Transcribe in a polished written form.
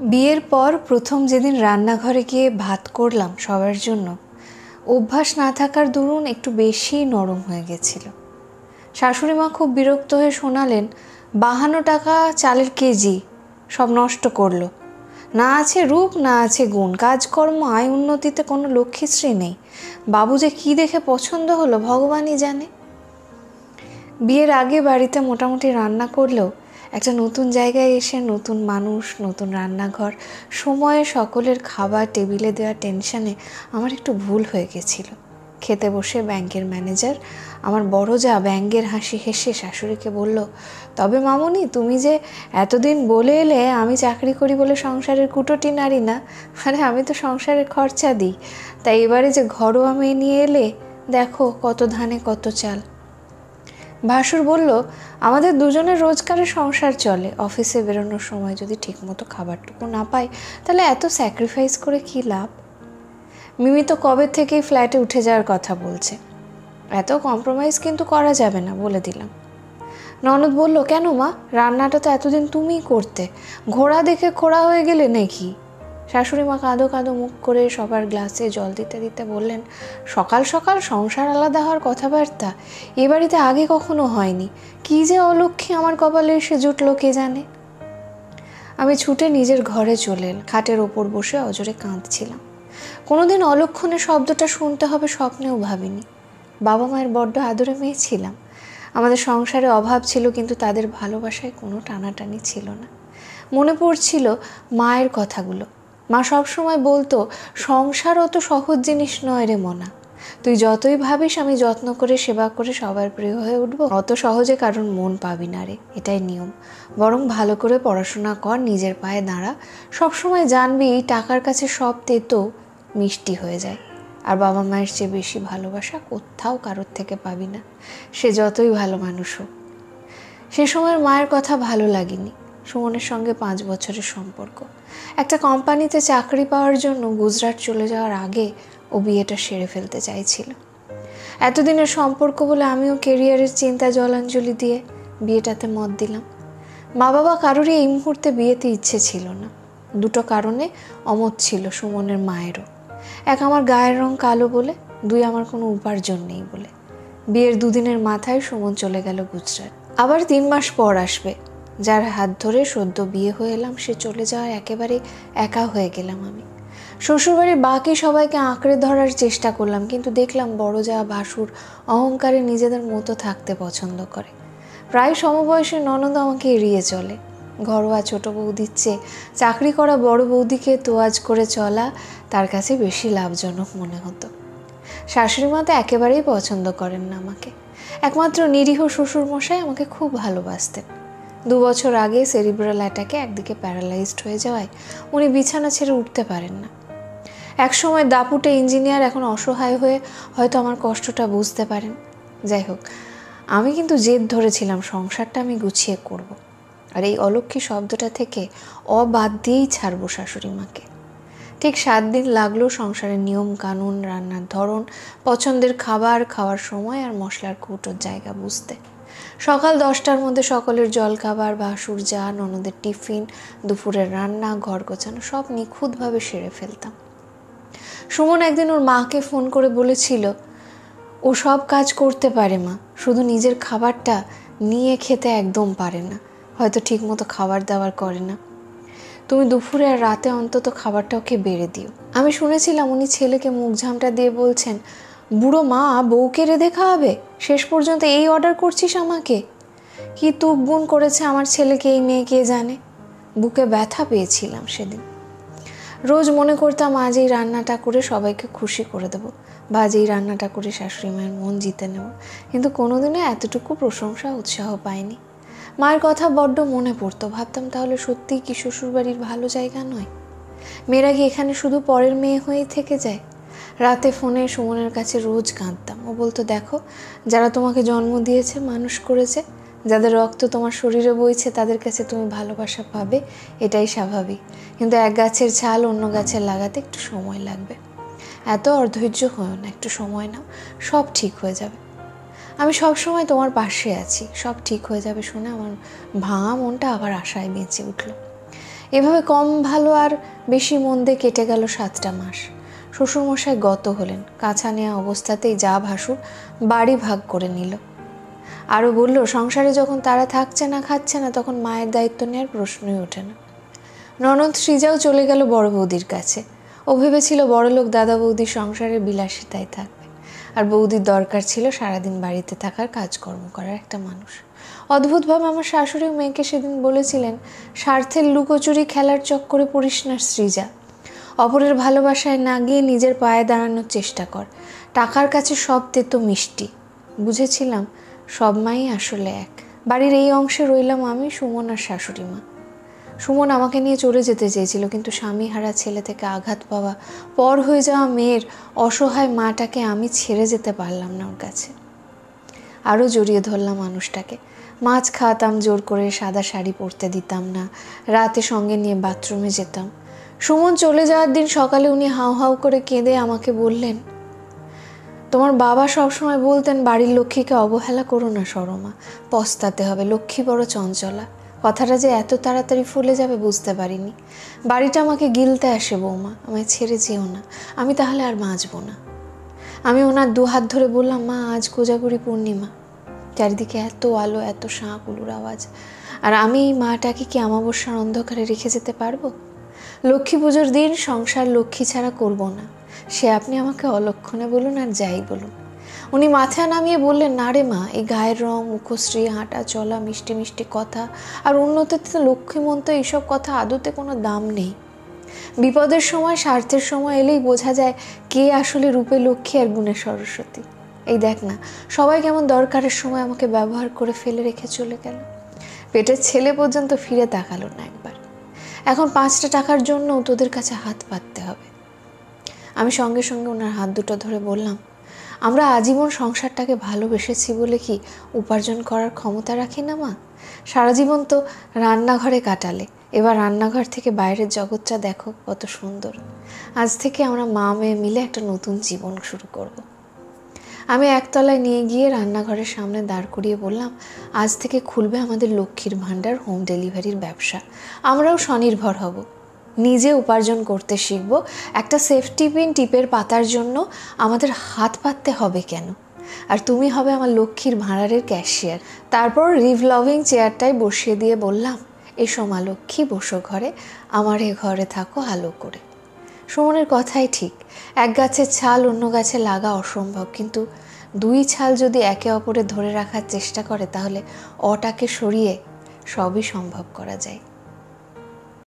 বিয়ের পর প্রথম যেদিন রান্নাঘরে গিয়ে ভাত করলাম সবার জন্য, অভ্যাস না থাকার দরুন একটু বেশি নরম হয়ে গেছিল। শাশুড়ি মা খুব বিরক্ত হয়ে শোনালেন, 52 টাকা চালের কেজি, সব নষ্ট করলো। না আছে রূপ, না আছে গুণ, কাজকর্ম আয় উন্নতিতে কোনো লক্ষ্মীশ্রী নেই। বাবু যে কী দেখে পছন্দ হলো ভগবানই জানে। বিয়ের আগে বাড়িতে মোটামুটি রান্না করলেও একটা নতুন জায়গায় এসে নতুন মানুষ, নতুন রান্নাঘর, সময়ে সকলের খাবার টেবিলে দেওয়ার টেনশনে আমার একটু ভুল হয়ে গেছিল। খেতে বসে ব্যাংকের ম্যানেজার, আমার বড় যা, ব্যাঙ্গের হাসি হেসে শাশুড়িকে বলল, তবে মামুনি, তুমি যে এতদিন বলে এলে আমি চাকরি করি বলে সংসারের কুটোটি নারী না। আরে আমি তো সংসারের খরচা দিই, তাই এবারে যে ঘরোয়া মেয়ে নিয়ে এলে, দেখো কত ধানে কত চাল। ভাসুর বলল, আমাদের দুজনের রোজগারে সংসার চলে, অফিসে বেরোনোর সময় যদি ঠিকমতো খাবারটুকু না পাই তাহলে এত স্যাক্রিফাইস করে কী লাভ। মিমি তো কবে থেকেই ফ্ল্যাটে উঠে যাওয়ার কথা বলছে। এত কম্প্রোমাইজ কিন্তু করা যাবে না, বলে দিলাম। ননদ বলল, কেন মা, রান্নাটা তো এতদিন তুমিই করতে, ঘোড়া দেখে খোড়া হয়ে গেলে নাকি? শাশুড়ি মা কাঁদো কাঁদো মুখ করে সবার গ্লাসে জল দিতে দিতে বললেন, সকাল সকাল সংসার আলাদা হওয়ার কথাবার্তা এ বাড়িতে আগে কখনো হয়নি। কী যে অলক্ষ্মী আমার কপালে এসে জুটলো কে জানে। আমি ছুটে নিজের ঘরে চলে এলাম। খাটের ওপর বসে অজরে কাঁদছিলাম। কোনোদিন অলক্ষণে শব্দটা শুনতে হবে স্বপ্নেও ভাবিনি। বাবা মায়ের বড্ড আদরে মেয়ে ছিলাম। আমাদের সংসারে অভাব ছিল, কিন্তু তাদের ভালোবাসায় কোনো টানাটানি ছিল না। মনে পড়ছিল মায়ের কথাগুলো। মা সবসময় বলতো, সংসার অত সহজ জিনিস নয় রে মনা, তুই যতই ভাবিস আমি যত্ন করে সেবা করে সবার প্রিয় হয়ে উঠবো, অত সহজে কারণ মন পাবি না রে, এটাই নিয়ম। বরং ভালো করে পড়াশোনা কর, নিজের পায়ে দাঁড়া, সবসময় জানবি এই টাকার কাছে সব তেতো মিষ্টি হয়ে যায়। আর বাবা মায়ের চেয়ে বেশি ভালোবাসা কোথাও কারোর থেকে পাবি না, সে যতই ভালো মানুষ হোক। সে সময়ের মায়ের কথা ভালো লাগেনি। সুমনের সঙ্গে 5 বছরের সম্পর্ক। একটা কোম্পানিতে চাকরি পাওয়ার জন্য গুজরাট চলে যাওয়ার আগে ও বিয়েটা সেরে ফেলতে চাইছিল। এতদিনের সম্পর্ক বলে আমিও কেরিয়ারের চিন্তা জলাঞ্জলি দিয়ে বিয়েটাতে মত দিলাম। মা বাবা কারোরই এই মুহূর্তে বিয়েতে ইচ্ছে ছিল না। দুটো কারণে অমত ছিল সুমনের মায়েরও। এক, আমার গায়ের রং কালো বলে, 2, আমার কোনো উপার্জন নেই বলে। বিয়ের 2 দিনের মাথায় সুমন চলে গেল গুজরাট। আবার 3 মাস পর আসবে। যার হাত ধরে সদ্য বিয়ে হয়ে এলাম, সে চলে যাওয়ায় একেবারে একা হয়ে গেলাম আমি। শ্বশুরবাড়ির বাকি সবাইকে আঁকড়ে ধরার চেষ্টা করলাম, কিন্তু দেখলাম বড় যা ভাসুর অহংকারে নিজেদের মতো থাকতে পছন্দ করে। প্রায় সমবয়সী ননদ আমাকে এড়িয়ে চলে। ঘরোয়া ছোট বৌদির চেয়ে চাকরি করা বড় বৌদিকে তোয়াজ করে চলা তার কাছে বেশি লাভজনক মনে হতো। শাশুড়ি মা তো একেবারেই পছন্দ করেন না আমাকে। একমাত্র নিরীহ শ্বশুরমশাই আমাকে খুব ভালোবাসতেন। 2 বছর আগে সেরিব্রাল অ্যাটাকে একদিকে প্যারালাইজড হয়ে যাওয়ায় উনি বিছানা ছেড়ে উঠতে পারেন না। একসময় দাপুটে ইঞ্জিনিয়ার, এখন অসহায় হয়ে হয়তো আমার কষ্টটা বুঝতে পারেন। যাই হোক, আমি কিন্তু জেদ ধরেছিলাম সংসারটা আমি গুছিয়ে করব। আর এই অলক্ষ্মী শব্দটা থেকে বাদ দিয়েই ছাড়বো শাশুড়ি মাকে। ঠিক 7 দিন লাগলো সংসারের নিয়ম কানুন, রান্নার ধরন, পছন্দের খাবার খাওয়ার সময় আর মশলার কৌটোর জায়গা বুঝতে। সকাল 10টার মধ্যে সকলের জলখাবার, ভাসুর যা, ননদের টিফিন, দুপুরের রান্না, ঘর গোছানো সব নিখুঁতভাবে সেরে ফেলতাম। সুমন একদিন ওর মাকে ফোন করে বলেছিল, ও সব কাজ করতে পারে মা, শুধু নিজের খাবারটা নিয়ে খেতে একদম পারে না, হয়তো ঠিকমতো খাবার দাবার করে না। তুমি দুপুরে আর রাতে অন্তত খাবারটা ওকে বেড়ে দিও। আমি শুনেছিলাম উনি ছেলেকে মুখ ঝামটা দিয়ে বলছেন, বুড়ো মা বউকে রেঁধে খাওয়াবে, শেষ পর্যন্ত এই অর্ডার করছিস আমাকে। কি তুক গুণ করেছে আমার ছেলেকে এই মেয়ে কে জানে। বুকে ব্যথা পেয়েছিলাম সেদিন। রোজ মনে করতাম আজ এই রান্নাটা করে সবাইকে খুশি করে দেবো, বা আজ এই রান্নাটা করে শাশুড়ি মায়ের মন জিতে নেব, কিন্তু কোনোদিনও এতটুকু প্রশংসা উৎসাহ পাইনি। মায়ের কথা বড্ড মনে পড়তো। ভাবতাম, তাহলে সত্যিই কি শ্বশুরবাড়ির ভালো জায়গা নয়? মেয়েরা কি এখানে শুধু পরের মেয়ে হয়েই থেকে যায়? রাতে ফোনে সুমনের কাছে রোজ কাঁদতাম। ও বলতো, দেখো, যারা তোমাকে জন্ম দিয়েছে, মানুষ করেছে, যাদের রক্ত তোমার শরীরে বইছে, তাদের কাছে তুমি ভালোবাসা পাবে, এটাই স্বাভাবিক। কিন্তু এক গাছের ছাল অন্য গাছের লাগাতে একটু সময় লাগবে। এত অধৈর্য হও না, একটু সময় নাও, সব ঠিক হয়ে যাবে। আমি সব সময় তোমার পাশে আছি, সব ঠিক হয়ে যাবে শুনে আমার ভাঙা মনটা আবার আশায় বেঁচে উঠল। এভাবে কম ভালো আর বেশি মন্দে কেটে গেল 7টা মাস। শ্বশুরমশাই গত হলেন। কাছা নেওয়া অবস্থাতেই যা ভাসুর বাড়ি ভাগ করে নিল। আরও বলল, সংসারে যখন তারা থাকছে না খাচ্ছে না তখন মায়ের দায়িত্ব নেওয়ার প্রশ্নই ওঠে না। ননদ সৃজাও চলে গেল বড় বৌদির কাছে। ও ভেবেছিল বড়লোক দাদা বৌদির সংসারের বিলাসিতায় থাকবে, আর বৌদির দরকার ছিল সারাদিন বাড়িতে থাকার কাজকর্ম করার একটা মানুষ। অদ্ভুতভাবে আমার শাশুড়ি মেয়েকে সেদিন বলেছিলেন, স্বার্থের লুকোচুরি খেলার চক্করে পড়িস না সৃজা, অপরের ভালোবাসায় না গিয়ে নিজের পায়ে দাঁড়ানোর চেষ্টা কর, টাকার কাছে সব তেতো মিষ্টি। বুঝেছিলাম সব মাই আসলে এক। বাড়ির এই অংশে রইলাম আমি, সুমন আর শাশুড়ি মা। সুমন আমাকে নিয়ে চলে যেতে চেয়েছিল, কিন্তু স্বামীহারা ছেলে থেকে আঘাত পাওয়া, পর হয়ে যাওয়া মেয়ের অসহায় মাটাকে আমি ছেড়ে যেতে পারলাম না ওর কাছে। আরও জড়িয়ে ধরলাম মানুষটাকে। মাছ খাওয়াতাম জোর করে, সাদা শাড়ি পরতে দিতাম না, রাতে সঙ্গে নিয়ে বাথরুমে যেতাম। সুমন চলে যাওয়ার দিন সকালে উনি হাউ হাউ করে কেঁদে আমাকে বললেন, তোমার বাবা সবসময় বলতেন বাড়ির লক্ষ্মীকে অবহেলা করো না সরমা, পস্তাতে হবে, লক্ষ্মী বড় চঞ্চলা। কথাটা যে এত তাড়াতাড়ি ফুলে যাবে বুঝতে পারিনি। বাড়িটা আমাকে গিলতে আসে বৌমা, আমায় ছেড়ে যেও না, আমি তাহলে আর বাঁচব না। আমি ওনার দুহাত ধরে বললাম, মা আজ কোজাগরি পূর্ণিমা, চারিদিকে এত আলো, এত শাঁখ উলুর আওয়াজ, আর আমি এই মাটাকে কি অমাবস্যার অন্ধকারে রেখে যেতে পারবো? লক্ষ্মী পুজোর দিন সংসার লক্ষ্মী ছাড়া করব না, সে আপনি আমাকে অলক্ষণে বলুন আর যাই বলুন। উনি মাথা নামিয়ে বললেন, না রে মা, এই গায়ের রং, মুখশ্রী, হাঁটা চলা, মিষ্টি মিষ্টি কথা আর উন্নতিতে লক্ষ্মীমন্ত এইসব কথা আদতে কোনো দাম নেই। বিপদের সময়, স্বার্থের সময় এলেই বোঝা যায় কে আসলে রূপে লক্ষ্মী আর গুণে সরস্বতী। এই দেখ না, সবাই কেমন দরকারের সময় আমাকে ব্যবহার করে ফেলে রেখে চলে গেল। পেটের ছেলে পর্যন্ত ফিরে তাকালো না একবার। এখন 5টা টাকার জন্য তোদের কাছে হাত পাততে হবে। আমি সঙ্গে সঙ্গে ওনার হাত দুটো ধরে বললাম, আমরা আজীবন সংসারটাকে ভালোবেসেছি বলে কি উপার্জন করার ক্ষমতা রাখি না মা? সারা জীবন তো রান্নাঘরে কাটালে, এবার রান্নাঘর থেকে বাইরের জগৎটা দেখো কত সুন্দর। আজ থেকে আমরা মা মেয়ে মিলে একটা নতুন জীবন শুরু করব। আমি একতলায় নিয়ে গিয়ে রান্নাঘরের সামনে দাঁড় করিয়ে বললাম, আজ থেকে খুলবে আমাদের লক্ষ্মীর ভাণ্ডার হোম ডেলিভারির ব্যবসা। আমরাও স্বনির্ভর হব, নিজে উপার্জন করতে শিখব। একটা সেফটি পিন টিপের পাতার জন্য আমাদের হাত পাততে হবে কেন? আর তুমি হবে আমার লক্ষ্মীর ভাণ্ডারের ক্যাশিয়ার। তারপর রিভলভিং চেয়ারটায় বসিয়ে দিয়ে বললাম, এসো মা লক্ষ্মী, বসো ঘরে, আমার এ ঘরে থাকো আলো করে। সুমনের কথাই ঠিক, এক গাছের ছাল অন্য গাছে লাগা অসম্ভব, কিন্তু 2 ছাল যদি একে অপরে ধরে রাখার চেষ্টা করে তাহলে অটাকে সরিয়ে সবই সম্ভব করা যায়।